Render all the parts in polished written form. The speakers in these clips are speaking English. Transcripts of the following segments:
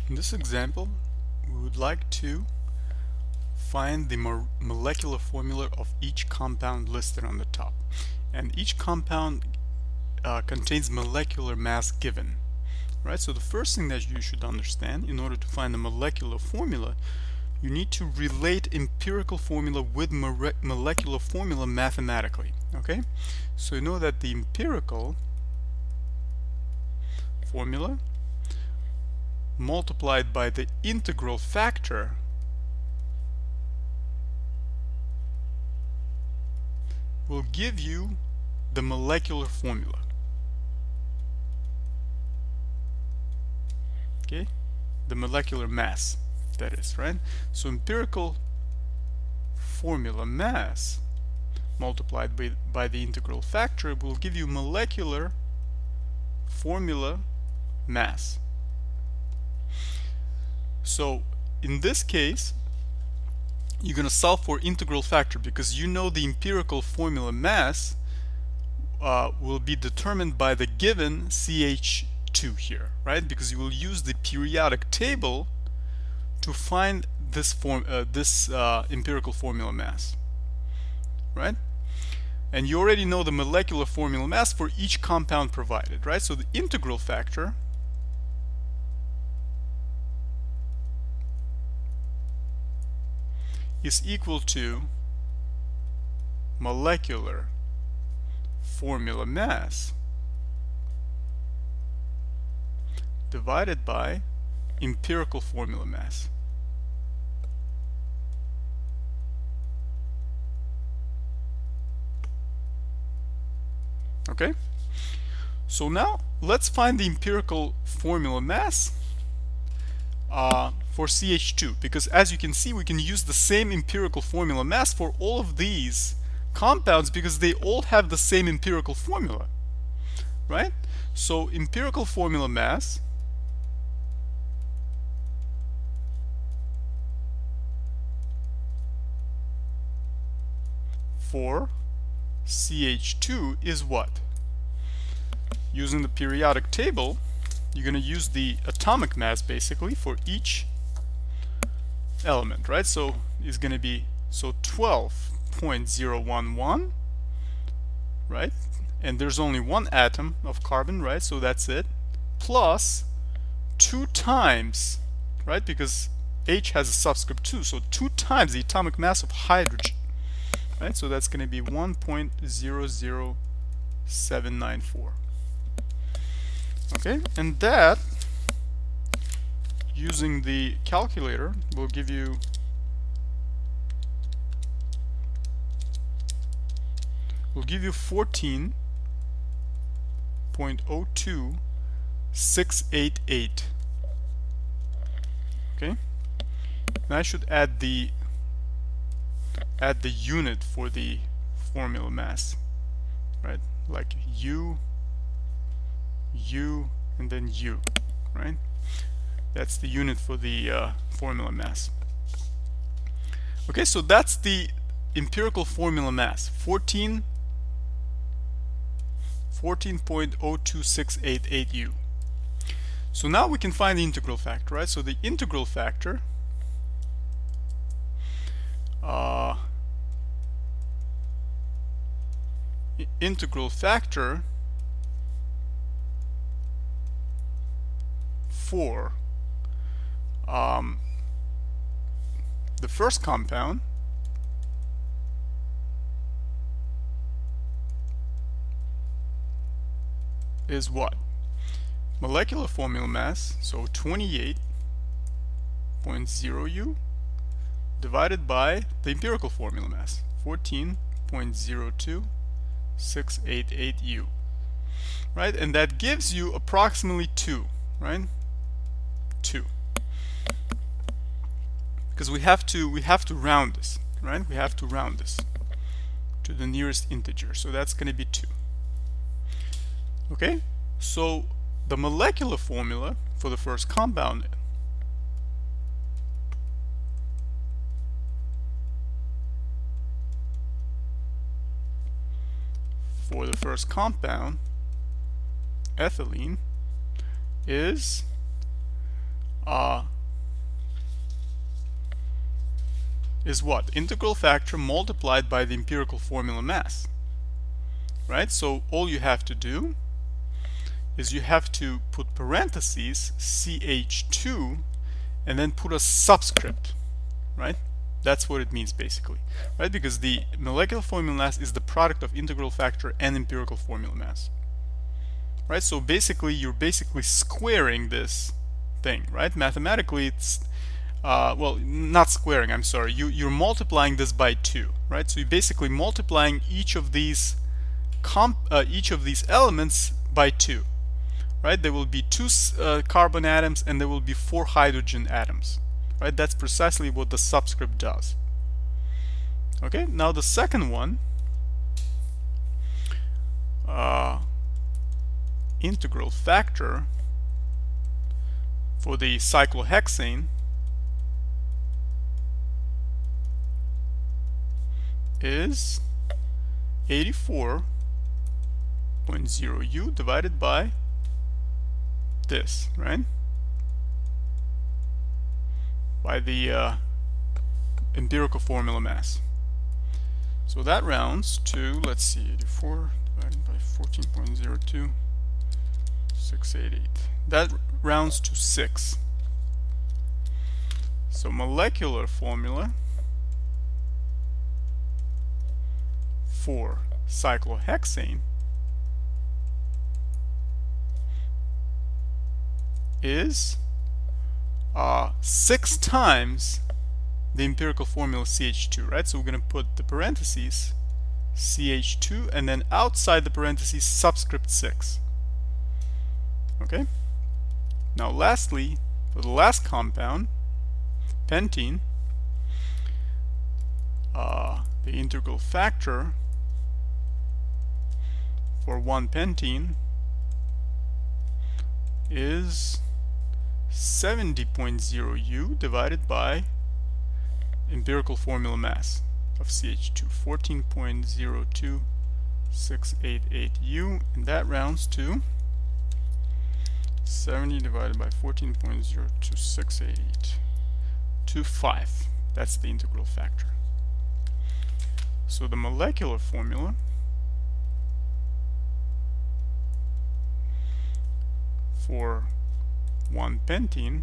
In this example, we would like to find the molecular formula of each compound listed on the top. And each compound contains molecular mass given. Right? So the first thing that you should understand, in order to find the molecular formula, you need to relate empirical formula with molecular formula mathematically. Okay? So you know that the empirical formula multiplied by the integral factor will give you the molecular formula. Okay, the molecular mass, that is, right? So empirical formula mass multiplied by the integral factor will give you molecular formula mass. So in this case, you're going to solve for integral factor because you know the empirical formula mass will be determined by the given CH2 here, right? Because you will use the periodic table to find this empirical formula mass, right? And you already know the molecular formula mass for each compound provided, right? So the integral factor is equal to molecular formula mass divided by empirical formula mass. Okay? So now let's find the empirical formula mass for CH2, because as you can see, we can use the same empirical formula mass for all of these compounds because they all have the same empirical formula, right? So empirical formula mass for CH2 is what? Using the periodic table, you're going to use the atomic mass basically for each element, right? So it's going to be 12.011, right? And there's only one atom of carbon, right? So that's it, plus 2 times, right? Because H has a subscript 2, so 2 times the atomic mass of hydrogen, right? So that's going to be 1.00794. Okay, and that, using the calculator, will give you will give you 14.02688. Okay, and I should add the unit for the formula mass, right? Like U, and then U, right? That's the unit for the formula mass. Okay, so that's the empirical formula mass, 14.02688 U. So now we can find the integral factor, right? So the integral factor for the first compound is what? Molecular formula mass, so 28.0 U divided by the empirical formula mass, 14.02688 U, right? And that gives you approximately 2, right? 2, because we have to round this, right? We have to round this to the nearest integer, so that's going to be 2. Okay, so the molecular formula for the first compound ethylene, is is what? Integral factor multiplied by the empirical formula mass. Right? So all you have to do is you have to put parentheses CH2 and then put a subscript, right? That's what it means basically, right? Because the molecular formula mass is the product of integral factor and empirical formula mass, right? So basically you're basically squaring this thing, right? Mathematically it's well, not squaring, I'm sorry, you're multiplying this by 2, right? So you're basically multiplying each of these elements by 2, right? There will be 2 carbon atoms and there will be 4 hydrogen atoms, right? That's precisely what the subscript does. Okay, now the second one, integral factor for the cyclohexane is 84.0 divided by this, right? By the empirical formula mass. So that rounds to, let's see, 84 divided by 14.02, 688. That rounds to 6. So molecular formula for cyclohexane is 6 times the empirical formula CH2, right? So we're going to put the parentheses CH2 and then outside the parentheses subscript 6. Okay? Now lastly, for the last compound, pentene, the integral factor for 1-pentene is 70.0 U divided by empirical formula mass of CH2, 14.02688 U, and that rounds to 70 divided by 14.02688 to 5. That's the integral factor. So the molecular formula for 1-pentene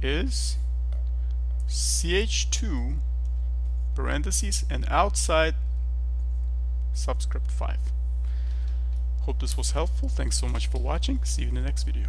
is CH2 parentheses and outside subscript 5. Hope this was helpful. Thanks so much for watching. See you in the next video.